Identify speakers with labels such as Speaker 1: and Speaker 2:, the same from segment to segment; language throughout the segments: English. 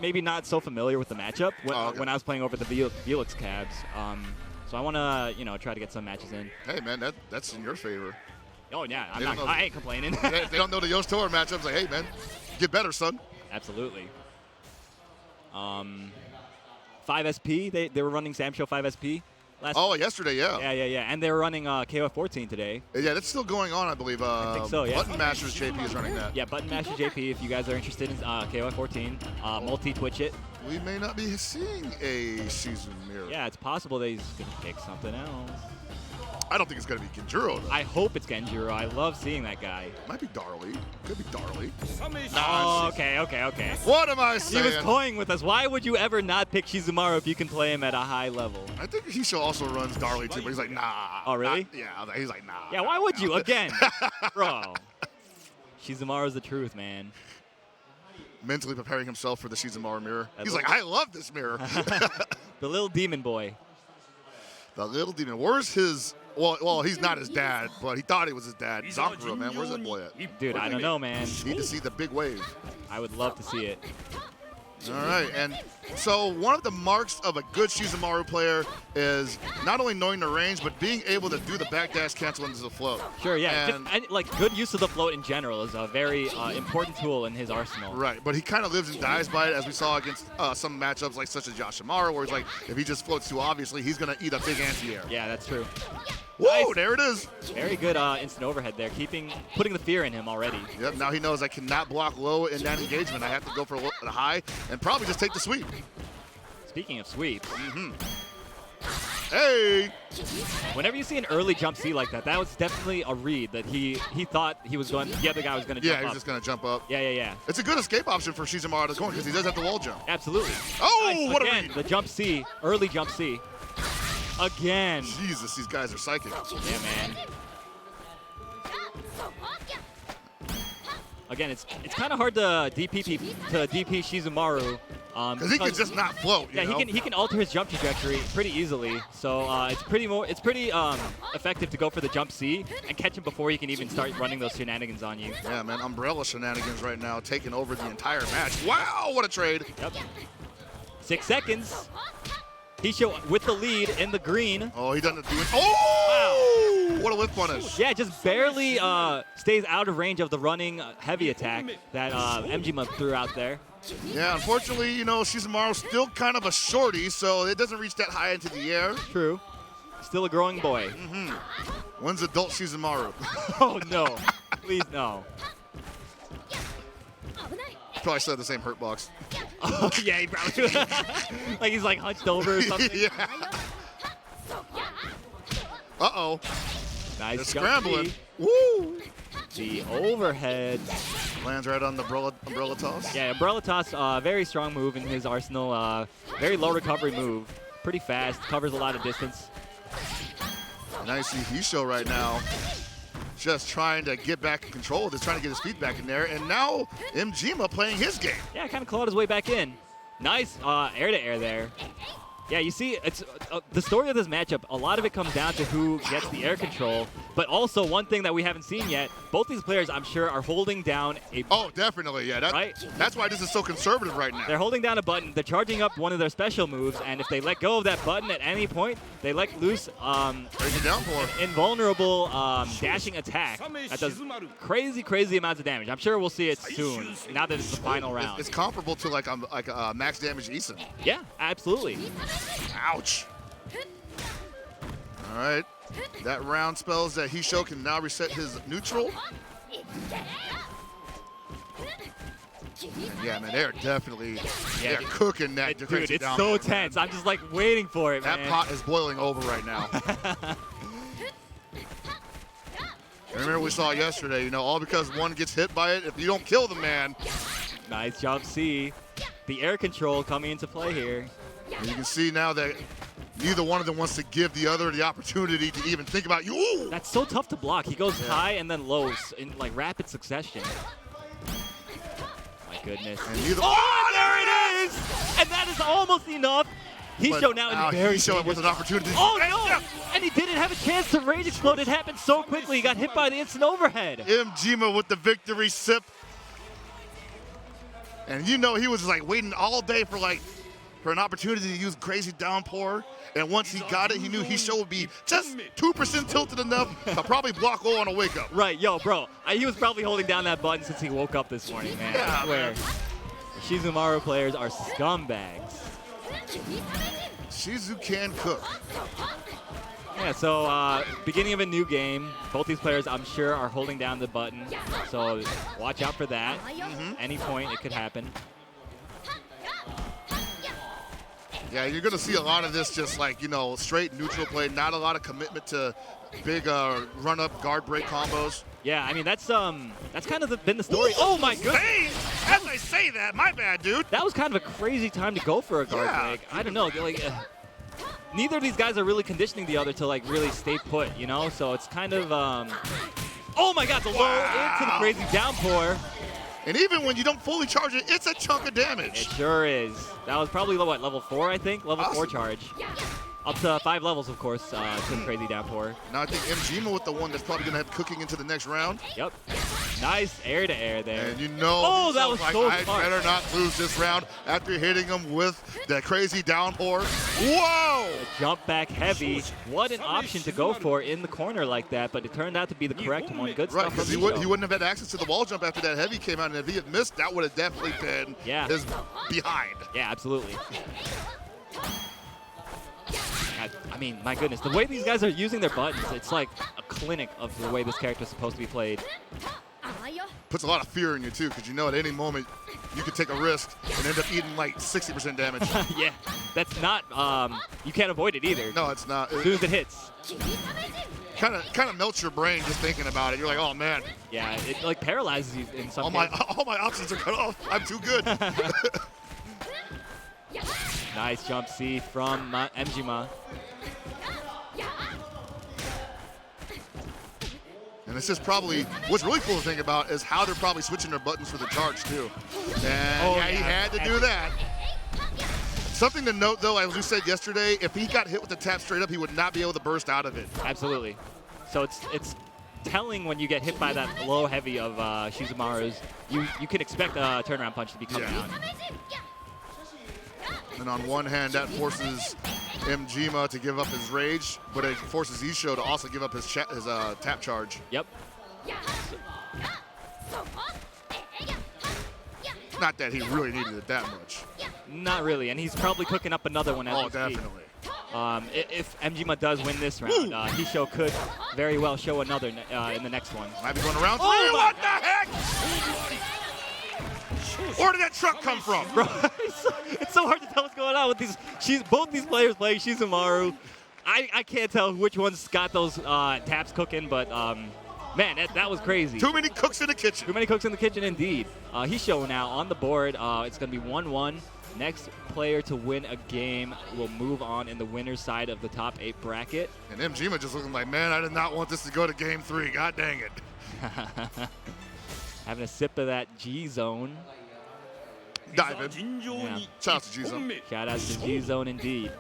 Speaker 1: maybe not so familiar with the matchup when I was playing over the Felix cabs. So I want to, try to get some matches in.
Speaker 2: Hey, man, that's in your favor.
Speaker 1: Oh, yeah. I ain't complaining.
Speaker 2: If they don't know the Yosh Tour matchups, like, hey, man, get better, son.
Speaker 1: Absolutely. 5SP, they were running Show 5SP.
Speaker 2: Yesterday, yeah.
Speaker 1: Yeah. And they were running KOF 14 today.
Speaker 2: Yeah, that's still going on, I believe.
Speaker 1: I think so, yeah.
Speaker 2: Button Masters JP is running that.
Speaker 1: Yeah, Button Masters JP, if you guys are interested in KOF 14, multi-Twitch it.
Speaker 2: We may not be seeing a season mirror.
Speaker 1: Yeah, it's possible that he's going to pick something else.
Speaker 2: I don't think it's going to be Genjuro, though.
Speaker 1: I hope it's Genjuro. I love seeing that guy.
Speaker 2: Might be Darley. Could be Darley.
Speaker 1: Oh, okay.
Speaker 2: What am I saying?
Speaker 1: He was toying with us. Why would you ever not pick Shizumaru if you can play him at a high level?
Speaker 2: I think Hishow also runs Darley, too, but he's like, nah.
Speaker 1: Oh, really?
Speaker 2: Yeah, he's like, nah.
Speaker 1: Yeah, why would you? Again. Bro. Shizumaru's the truth, man.
Speaker 2: Mentally preparing himself for the Shizumaru mirror. He's like, I love this mirror.
Speaker 1: The little demon boy.
Speaker 2: The little demon. Where's his... Well, he's not his dad, but he thought he was his dad. Zakura, man, where's that boy at?
Speaker 1: Dude, I don't know, man.
Speaker 2: Need to see the big wave.
Speaker 1: I would love to see it.
Speaker 2: All right, and so one of the marks of a good Shizumaru player is not only knowing the range, but being able to do the backdash cancel into the float.
Speaker 1: Sure, yeah. And like, good use of the float in general is a very important tool in his arsenal.
Speaker 2: Right, but he kind of lives and dies by it, as we saw against some matchups like such as Yoshimaru, where he's like, if he just floats too obviously, he's going to eat a big anti-air.
Speaker 1: Yeah, that's true.
Speaker 2: Whoa,
Speaker 1: nice.
Speaker 2: There it is.
Speaker 1: Very good instant overhead there, putting the fear in him already.
Speaker 2: Yep, now he knows I cannot block low in that engagement. I have to go for the high and probably just take the sweep.
Speaker 1: Speaking of sweeps.
Speaker 2: Hey!
Speaker 1: Whenever you see an early jump C like that, that was definitely a read that he thought the other guy was going to jump up.
Speaker 2: Yeah, he's just going to jump up.
Speaker 1: Yeah.
Speaker 2: It's a good escape option for Shizumaru to go because he does have the wall jump.
Speaker 1: Absolutely.
Speaker 2: Oh,
Speaker 1: nice.
Speaker 2: what
Speaker 1: Again,
Speaker 2: a read.
Speaker 1: the jump C, early jump C. Again.
Speaker 2: Jesus, these guys are psychic.
Speaker 1: Yeah, man. Again, it's kind of hard to DP Shizumaru.
Speaker 2: Because he can just not float.
Speaker 1: Yeah, he can alter his jump trajectory pretty easily. So it's pretty effective to go for the jump C and catch him before he can even start running those shenanigans on you.
Speaker 2: Yeah, man, umbrella shenanigans right now, taking over the entire match. Wow, what a trade!
Speaker 1: Yep. 6 seconds. Hishow with the lead in the green.
Speaker 2: Oh, he doesn't do it. Oh! Wow. What a whip punish.
Speaker 1: Yeah, just barely stays out of range of the running heavy attack that Mjima threw out there.
Speaker 2: Yeah, unfortunately, Shizumaru's still kind of a shorty, so it doesn't reach that high into the air.
Speaker 1: True. Still a growing boy.
Speaker 2: When's adult Shizumaru?
Speaker 1: Oh, no. Please, no.
Speaker 2: Probably still have the same hurt box.
Speaker 1: Oh, yeah, he probably like he's like hunched over or something.
Speaker 2: Yeah. Uh-oh.
Speaker 1: Nice
Speaker 2: scrambling.
Speaker 1: Woo! The overhead.
Speaker 2: Lands right on the umbrella toss.
Speaker 1: Yeah, umbrella toss, very strong move in his arsenal. Very low recovery move. Pretty fast, covers a lot of distance.
Speaker 2: And I see Hishow right now. Just trying to get back in control of this, trying to get his feet back in there. And now Mjima playing his game.
Speaker 1: Yeah, kind of clawed his way back in. Nice air-to-air there. Yeah, you see, it's the story of this matchup, a lot of it comes down to who gets the air control, but also one thing that we haven't seen yet, both these players, I'm sure, are holding down a button.
Speaker 2: Oh, definitely, yeah. That's why this is so conservative right now.
Speaker 1: They're holding down a button, they're charging up one of their special moves, and if they let go of that button at any point, they let loose invulnerable dashing attack that does crazy amounts of damage. I'm sure we'll see it soon, now that it's the final round.
Speaker 2: It's comparable to like a max damage Isen.
Speaker 1: Yeah, absolutely.
Speaker 2: Ouch. All right. That round spells that Hishow can now reset his neutral. And yeah, man, they're definitely they're cooking that.
Speaker 1: Dude, it's so tense. I'm just like waiting for it,
Speaker 2: man. That pot is boiling over right now. And remember we saw yesterday, all because one gets hit by it, if you don't kill the man.
Speaker 1: Nice jump C. The air control coming into play here.
Speaker 2: And you can see now that neither one of them wants to give the other the opportunity to even think about you. Ooh!
Speaker 1: That's so tough to block. He goes high and then lows in like rapid succession. My goodness.
Speaker 2: And
Speaker 1: there it is! And that is almost enough. Hishow now in very
Speaker 2: Hishow with an opportunity.
Speaker 1: Oh no! And he didn't have a chance to rage explode. It happened so quickly. He got hit by the instant overhead.
Speaker 2: Mjima with the victory sip. And you know he was like waiting all day for an opportunity to use crazy downpour. And once he got it, he knew Hishow would be just 2% tilted enough to probably block O on a wake up.
Speaker 1: Right, yo, bro. He was probably holding down that button since he woke up this morning, man.
Speaker 2: Yeah,
Speaker 1: I swear. The Shizumaru players are scumbags.
Speaker 2: Shizu can cook.
Speaker 1: Yeah, so beginning of a new game. Both these players, I'm sure, are holding down the button. So watch out for that. Any point, it could happen.
Speaker 2: Yeah, you're going to see a lot of this just straight neutral play, not a lot of commitment to big run-up guard break combos.
Speaker 1: Yeah, I mean, that's kind of been the story. Oh, my goodness.
Speaker 2: Hey, as I say that, my bad, dude.
Speaker 1: That was kind of a crazy time to go for a guard break. I don't know. Neither of these guys are really conditioning the other to, really stay put, you know? So it's kind of, oh, my God, the low into the crazy downpour.
Speaker 2: And even when you don't fully charge it, it's a chunk of damage.
Speaker 1: It sure is. That was probably, what, level 4, I think? Level 4 charge. Up to 5 levels, of course, to the crazy downpour.
Speaker 2: Now I think Mjima with the one that's probably going to have cooking into the next round.
Speaker 1: Yep. Nice air-to-air there.
Speaker 2: And you know,
Speaker 1: oh, that was so
Speaker 2: I
Speaker 1: smart.
Speaker 2: better not lose this round after hitting him with that crazy downpour. Whoa!
Speaker 1: Jump back heavy. What an option to go for in the corner like that, but it turned out to be the correct one. Good
Speaker 2: Right,
Speaker 1: stuff
Speaker 2: because
Speaker 1: from
Speaker 2: he wouldn't have had access to the wall jump after that heavy came out, and if he had missed, that would have definitely been his behind.
Speaker 1: Yeah, absolutely. I mean, my goodness, the way these guys are using their buttons, it's like a clinic of the way this character is supposed to be played.
Speaker 2: Puts a lot of fear in you, too, because you know at any moment you could take a risk and end up eating like 60% damage.
Speaker 1: Yeah, that's not, you can't avoid it either.
Speaker 2: No, it's not.
Speaker 1: As soon as it hits.
Speaker 2: Kind of melts your brain just thinking about it. You're like, oh, man.
Speaker 1: Yeah, it paralyzes you in some
Speaker 2: cases. All my options are cut off. I'm too good.
Speaker 1: Nice jump C from Mjima.
Speaker 2: And this is probably, what's really cool to think about is how they're probably switching their buttons for the charge, too. And he had to do that. Something to note, though, as we said yesterday, if he got hit with the tap straight up, he would not be able to burst out of it.
Speaker 1: Absolutely. So it's telling when you get hit by that low heavy of Shizumaru's, you can expect a turnaround punch to be coming out.
Speaker 2: And on one hand, that forces Mjima to give up his rage, but it forces Hishow to also give up his tap charge.
Speaker 1: Yep.
Speaker 2: Not that he really needed it that much.
Speaker 1: Not really, and he's probably cooking up another one as we speak.
Speaker 2: Definitely.
Speaker 1: If Mjima does win this round, Hishow could very well show another in the next one.
Speaker 2: Might be going around. Oh, what the heck? Where did that truck come from?
Speaker 1: Bro, it's so hard to tell what's going on with these. Both these players playing Shizumaru. I can't tell which one's got those taps cooking, but man, that was crazy.
Speaker 2: Too many cooks in the kitchen.
Speaker 1: Too many cooks in the kitchen, indeed. Hishow now on the board. It's going to be 1-1. Next player to win a game will move on in the winner's side of the top 8 bracket.
Speaker 2: And Mjima just looking like, man, I did not want this to go to game 3. God dang it.
Speaker 1: Having a sip of that G-Zone.
Speaker 2: Diving. Yeah. Shout out to G-Zone.
Speaker 1: Shout out to G-Zone indeed.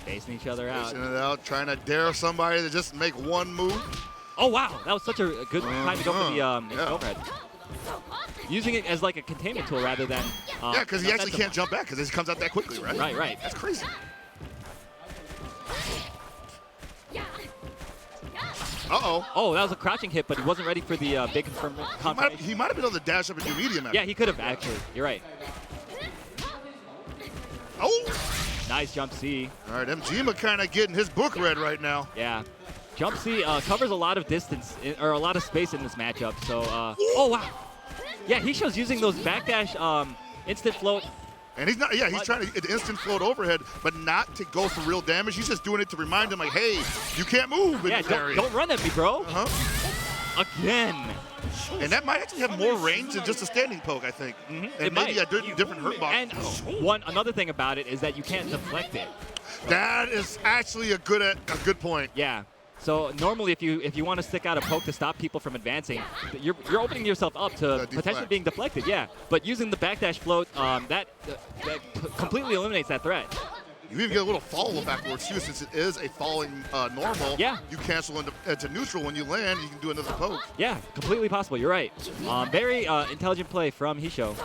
Speaker 1: Spacing each other out.
Speaker 2: Spacing it out, trying to dare somebody to just make one move.
Speaker 1: Oh, wow. That was such a good time to go for the overhead. Using it as like a containment tool rather than...
Speaker 2: yeah, because he actually can't jump back because he comes out that quickly, right?
Speaker 1: Right.
Speaker 2: That's crazy. Uh-oh.
Speaker 1: Oh, that was a crouching hit, but he wasn't ready for the big confirmation.
Speaker 2: He might have been able to dash up and do medium.
Speaker 1: Yeah, he could have, actually. You're right.
Speaker 2: Oh!
Speaker 1: Nice jump C.
Speaker 2: All right, Mjima kind of getting his book read right now.
Speaker 1: Yeah. Jump C covers a lot of distance, or a lot of space in this matchup. So, oh, wow. Yeah, Hishow's using those backdash instant float.
Speaker 2: And he's not, he's trying to instant float overhead, but not to go for real damage. He's just doing it to remind him, like, hey, you can't move in this area.
Speaker 1: Don't run at me, bro. Again.
Speaker 2: And that might actually have more range than just a standing poke, I think. And maybe a different hurt box.
Speaker 1: And another thing about it is that you can't deflect it.
Speaker 2: That is actually a good point.
Speaker 1: Yeah. So normally, if you want to stick out a poke to stop people from advancing, you're opening yourself up to potentially being deflected. Yeah. But using the backdash float, that completely eliminates that threat.
Speaker 2: You even get a little follow-up backwards too, since it is a falling normal.
Speaker 1: Yeah.
Speaker 2: You cancel into neutral when you land. You can do another poke.
Speaker 1: Yeah, completely possible. You're right. Very intelligent play from Hishow.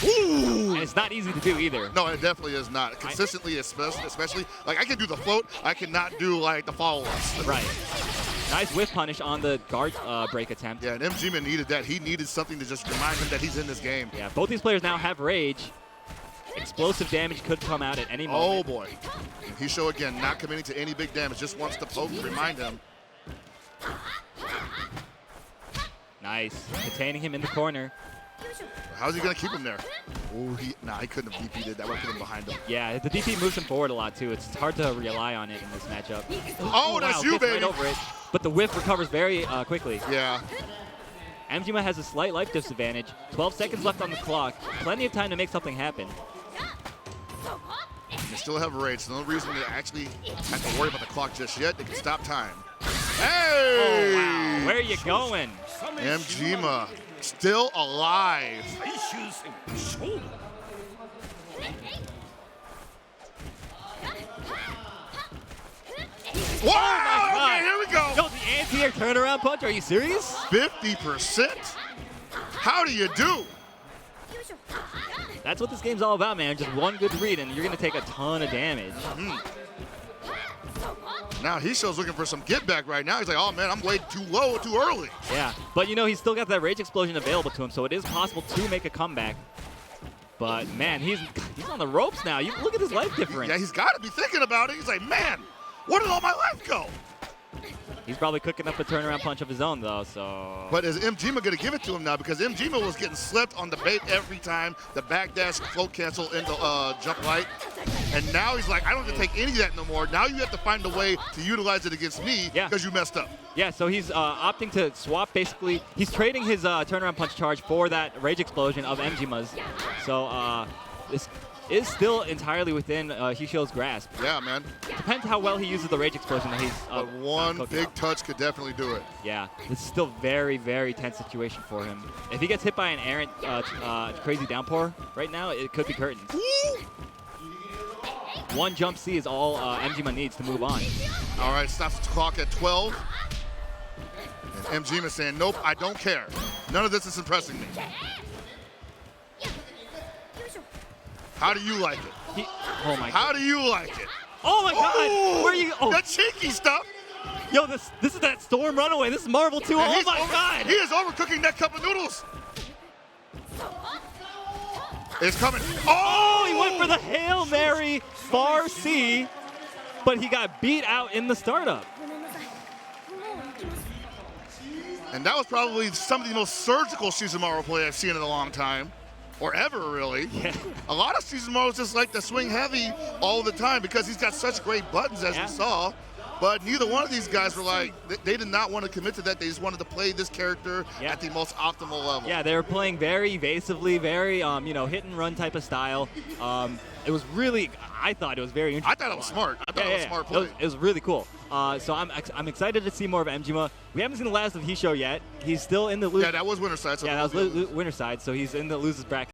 Speaker 2: Ooh!
Speaker 1: And it's not easy to do either.
Speaker 2: No, it definitely is not. Consistently, especially like I can do the float. I cannot do like the follow-ups.
Speaker 1: Right. Nice whiff punish on the guard break attempt.
Speaker 2: Yeah, and Mjima needed that. He needed something to just remind him that he's in this game.
Speaker 1: Yeah, both these players now have rage. Explosive damage could come out at any moment.
Speaker 2: Oh boy. And Hishow again, not committing to any big damage, just wants to poke to remind him.
Speaker 1: Nice. Containing him in the corner.
Speaker 2: How's he going to keep him there? Oh, he couldn't have DP'd that. Would have put him behind him.
Speaker 1: Yeah, the DP moves him forward a lot too. It's hard to rely on it in this matchup.
Speaker 2: Oh, that's you,
Speaker 1: gets
Speaker 2: baby.
Speaker 1: Right over it. But the whiff recovers very quickly.
Speaker 2: Yeah.
Speaker 1: Mjima has a slight life disadvantage. 12 seconds left on the clock. Plenty of time to make something happen.
Speaker 2: They still have rage, so no reason to actually have to worry about the clock just yet. They can stop time. Hey!
Speaker 1: Oh, wow. Where are you going?
Speaker 2: Mjima still alive. Wow!
Speaker 1: Oh my God.
Speaker 2: Okay, here we go.
Speaker 1: Yo, the anti-air turnaround punch. Are you serious?
Speaker 2: 50%? How do you do?
Speaker 1: That's what this game's all about, man. Just one good read, and you're going to take a ton of damage.
Speaker 2: Now Hishow's looking for some get back right now. He's like, oh man, I'm way too low, too early.
Speaker 1: Yeah, but you know, he's still got that rage explosion available to him, so it is possible to make a comeback. But man, he's on the ropes now. You look at his life difference.
Speaker 2: Yeah, he's got to be thinking about it. He's like, man, where did all my life go?
Speaker 1: He's probably cooking up a turnaround punch of his own, though, so...
Speaker 2: But is Mjima going to give it to him now? Because Mjima was getting slept on the bait every time. The backdash, float cancel into jump light. And now he's like, I don't have to take any of that no more. Now you have to find a way to utilize it against me because you messed up.
Speaker 1: Yeah, so he's opting to swap, basically. He's trading his turnaround punch charge for that rage explosion of Mjima's. So this is still entirely within Hishow's grasp.
Speaker 2: Yeah, man.
Speaker 1: Depends how well he uses the rage explosion that he's
Speaker 2: But one big touch could definitely do it.
Speaker 1: Yeah, this is still very, very tense situation for him. If he gets hit by an errant crazy downpour right now, it could be curtains. One jump C is all Mjima needs to move on.
Speaker 2: All right, stops the clock at 12. And Mjima saying, nope, I don't care. None of this is impressing me. How do you like it?
Speaker 1: Oh my God.
Speaker 2: How do you like it?
Speaker 1: Oh my God!
Speaker 2: Oh,
Speaker 1: Where are you? Oh.
Speaker 2: The cheeky stuff.
Speaker 1: Yo, this is that Storm Runaway. This is Marvel 2.
Speaker 2: And
Speaker 1: oh my God!
Speaker 2: He is overcooking that cup of noodles. It's coming.
Speaker 1: Oh, he went for the Hail Mary far C, but he got beat out in the startup.
Speaker 2: And that was probably some of the most surgical Shizumaru play I've seen in a long time. Or ever, really.
Speaker 1: Yeah.
Speaker 2: A lot of Shizumaru just like to swing heavy all the time because he's got such great buttons, as we saw. But neither one of these guys were like, they did not want to commit to that. They just wanted to play this character at the most optimal level.
Speaker 1: Yeah, they were playing very evasively, very, hit and run type of style. It was really, I thought it was very interesting.
Speaker 2: I thought it was smart. I thought it was a smart play.
Speaker 1: It was really cool. So I'm excited to see more of Mjima. We haven't seen the last of Hishow yet. He's still in the lose.
Speaker 2: Yeah, that was winner side. So
Speaker 1: yeah, that was winner side, so he's in the losers bracket.